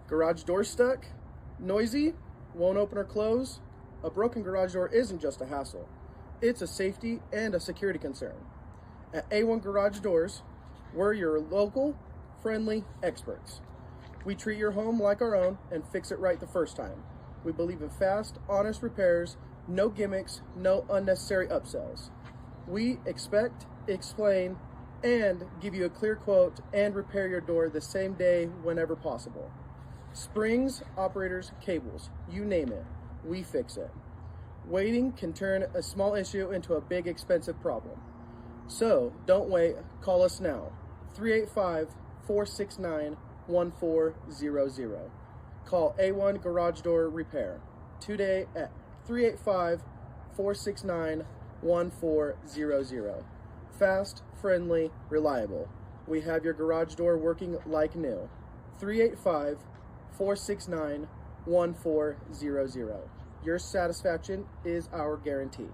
Garage door stuck? Noisy? Won't open or close? A broken garage door isn't just a hassle. It's a safety and a security concern. At A1 Garage Doors, we're your local, friendly experts. We treat your home like our own and fix it right the first time. We believe in fast, honest repairs, no gimmicks, no unnecessary upsells. We expect, explain, and give you a clear quote and repair your door the same day whenever possible. Springs, operators, cables, you name it, we fix it. Waiting can turn a small issue into a big expensive problem. So don't wait, call us now. 385-469-1400. Call A1 Garage Door Repair today at 385-469-1400. Fast, friendly, reliable. We have your garage door working like new. 385-469-1400. Your satisfaction is our guarantee.